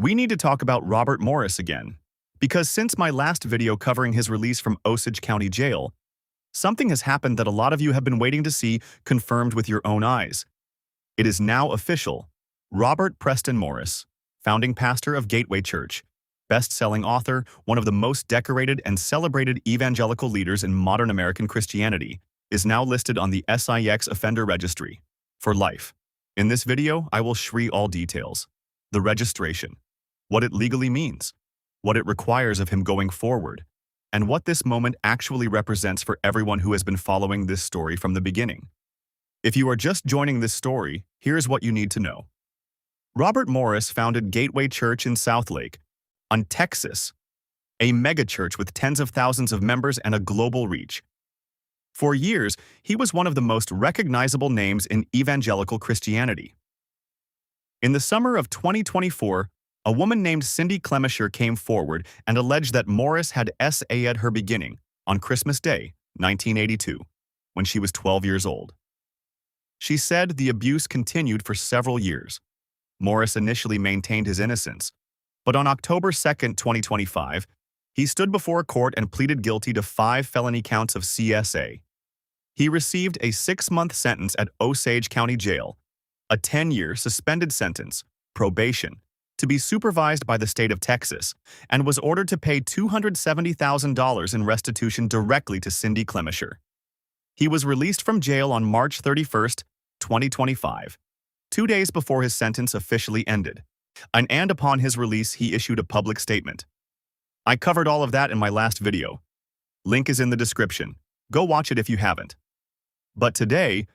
We need to talk about Robert Morris again, because since my last video covering his release from Osage County Jail, something has happened that a lot of you have been waiting to see confirmed with your own eyes. It is now official. Robert Preston Morris, founding pastor of Gateway Church, best-selling author, one of the most decorated and celebrated evangelical leaders in modern American Christianity, is now listed on the SIX Offender Registry for life. In this video, I will share all details. The registration, what it legally means, what it requires of him going forward, and what this moment actually represents for everyone who has been following this story from the beginning. If you are just joining this story, here's what you need to know. Robert Morris founded Gateway Church in Southlake, Texas, a megachurch with tens of thousands of members and a global reach. For years, he was one of the most recognizable names in evangelical Christianity. In the summer of 2024, a woman named Cindy Clemisher came forward and alleged that Morris had SA at her beginning on Christmas Day, 1982, when she was 12 years old. She said the abuse continued for several years. Morris initially maintained his innocence, but on October 2, 2025, he stood before a court and pleaded guilty to 5 felony counts of CSA. He received a 6-month sentence at Osage County Jail, a 10-year suspended sentence, probation, to be supervised by the state of Texas, and was ordered to pay $270,000 in restitution directly to Cindy Clemisher. He was released from jail on March 31, 2025, 2 days before his sentence officially ended, and upon his release he issued a public statement. I covered all of that in my last video. Link is in the description. Go watch it if you haven't. But today,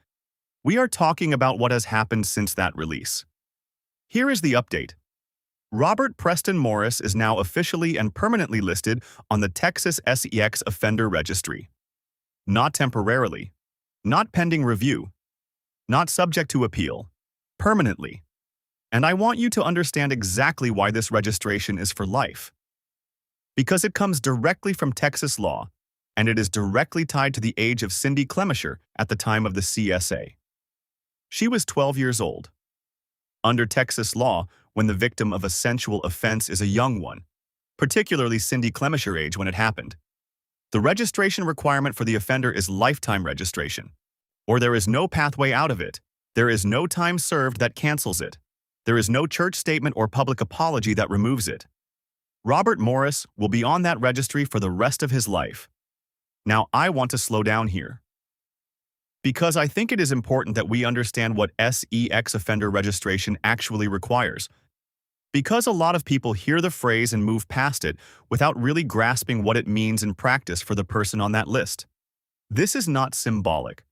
we are talking about what has happened since that release. Here is the update. Robert Preston Morris is now officially and permanently listed on the Texas SEX Offender Registry. Not temporarily, not pending review, not subject to appeal, permanently. And I want you to understand exactly why this registration is for life. Because it comes directly from Texas law, and it is directly tied to the age of Cindy Clemisher at the time of the CSA. She was 12 years old. Under Texas law, when the victim of a sensual offense is a young one, particularly Cindy Clemisher age when it happened, the registration requirement for the offender is lifetime registration, or there is no pathway out of it. There is no time served that cancels it. There is no church statement or public apology that removes it. Robert Morris will be on that registry for the rest of his life. Now, I want to slow down here, because I think it is important that we understand what SEX offender registration actually requires, because a lot of people hear the phrase and move past it without really grasping what it means in practice for the person on that list. This is not symbolic.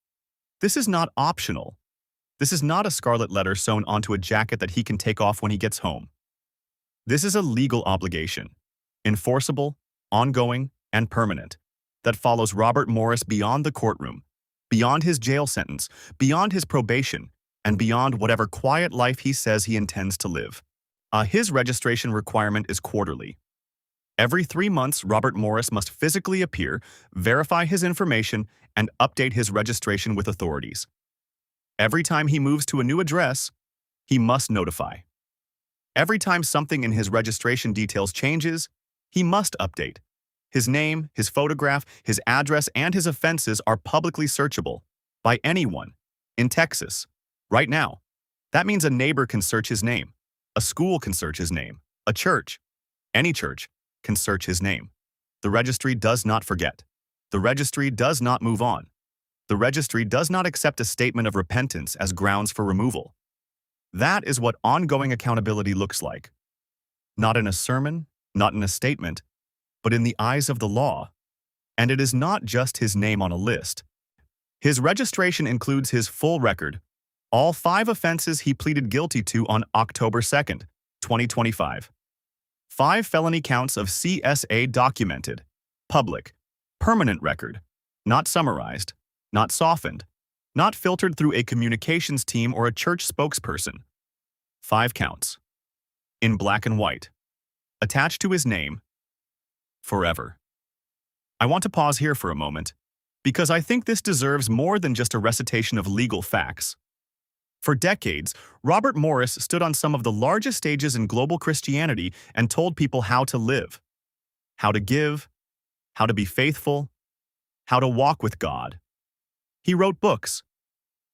This is not optional. This is not a scarlet letter sewn onto a jacket that he can take off when he gets home. This is a legal obligation, enforceable, ongoing, and permanent, that follows Robert Morris beyond the courtroom, beyond his jail sentence, beyond his probation, and beyond whatever quiet life he says he intends to live. His registration requirement is quarterly. Every 3 months, Robert Morris must physically appear, verify his information, and update his registration with authorities. Every time he moves to a new address, he must notify. Every time something in his registration details changes, he must update. His name, his photograph, his address, and his offenses are publicly searchable by anyone in Texas right now. That means a neighbor can search his name, a school can search his name, a church, any church can search his name. The registry does not forget. The registry does not move on. The registry does not accept a statement of repentance as grounds for removal. That is what ongoing accountability looks like. Not in a sermon, not in a statement, but in the eyes of the law. And it is not just his name on a list. His registration includes his full record, all 5 offenses he pleaded guilty to on October 2, 2025. 5 felony counts of CSA documented, public, permanent record, not summarized, not softened, not filtered through a communications team or a church spokesperson. 5 counts. In black and white. Attached to his name. Forever. I want to pause here for a moment, because I think this deserves more than just a recitation of legal facts. For decades, Robert Morris stood on some of the largest stages in global Christianity and told people how to live, how to give, how to be faithful, how to walk with God. He wrote books.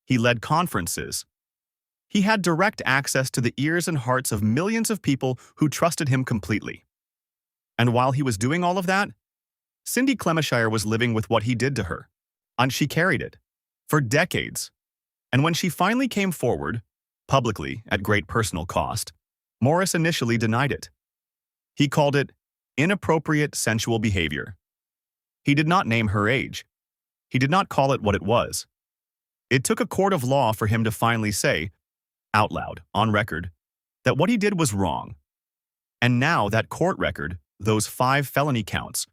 He led conferences. He had direct access to the ears and hearts of millions of people who trusted him completely. And while he was doing all of that, Cindy Clemashire was living with what he did to her, and she carried it for decades. And when she finally came forward, publicly at great personal cost, Morris initially denied it. He called it inappropriate sensual behavior. He did not name her age. He did not call it what it was. It took a court of law for him to finally say, out loud, on record, that what he did was wrong. And now that court record, those 5 felony counts,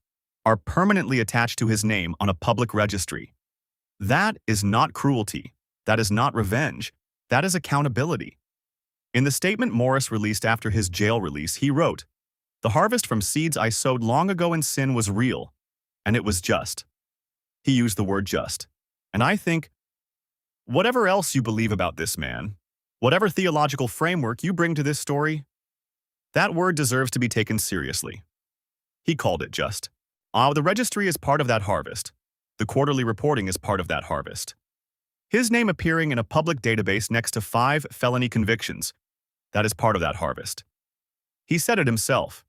are permanently attached to his name on a public registry. That is not cruelty. That is not revenge. That is accountability. In the statement Morris released after his jail release, he wrote, "The harvest from seeds I sowed long ago in sin was real, and it was just." He used the word just. And I think, whatever else you believe about this man, whatever theological framework you bring to this story, that word deserves to be taken seriously. He called it just. The registry is part of that harvest. The quarterly reporting is part of that harvest. His name appearing in a public database next to 5 felony convictions, that is part of that harvest. He said it himself.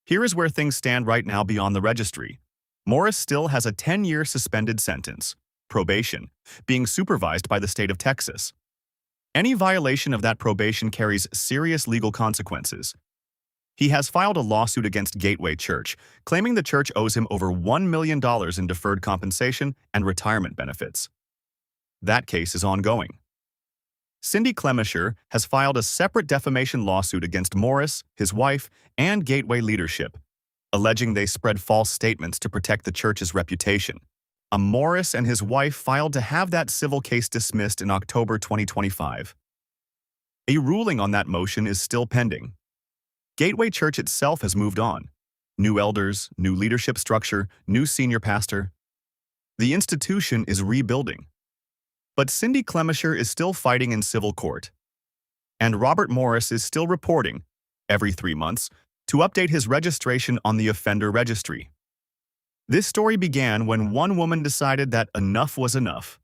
Here is where things stand right now beyond the registry. Morris still has a 10-year suspended sentence, probation, being supervised by the state of Texas. Any violation of that probation carries serious legal consequences. He has filed a lawsuit against Gateway Church, claiming the church owes him over $1 million in deferred compensation and retirement benefits. That case is ongoing. Cindy Clemashire has filed a separate defamation lawsuit against Morris, his wife, and Gateway leadership, alleging they spread false statements to protect the church's reputation. Morris and his wife filed to have that civil case dismissed in October 2025. A ruling on that motion is still pending. Gateway Church itself has moved on. New elders, new leadership structure, new senior pastor. The institution is rebuilding. But Cindy Clemashire is still fighting in civil court. And Robert Morris is still reporting, every 3 months, to update his registration on the offender registry. This story began when one woman decided that enough was enough.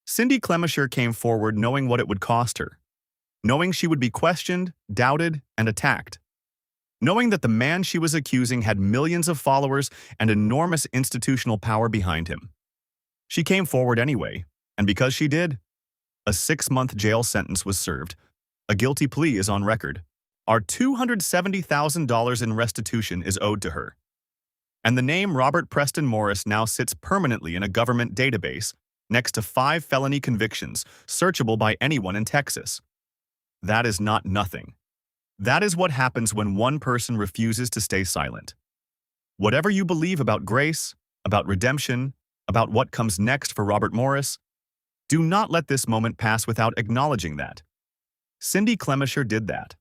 Cindy Clemashire came forward knowing what it would cost her, knowing she would be questioned, doubted, and attacked, knowing that the man she was accusing had millions of followers and enormous institutional power behind him. She came forward anyway, and because she did, a 6-month jail sentence was served. A guilty plea is on record. Our $270,000 in restitution is owed to her. And the name Robert Preston Morris now sits permanently in a government database next to 5 felony convictions, searchable by anyone in Texas. That is not nothing. That is what happens when one person refuses to stay silent. Whatever you believe about grace, about redemption, about what comes next for Robert Morris, do not let this moment pass without acknowledging that. Cindy Clemashire did that.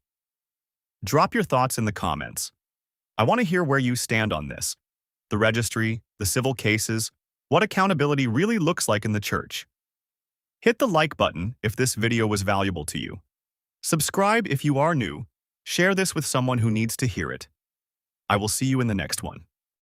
Drop your thoughts in the comments. I want to hear where you stand on this. The registry, the civil cases, what accountability really looks like in the church. Hit the like button if this video was valuable to you. Subscribe if you are new. Share this with someone who needs to hear it. I will see you in the next one.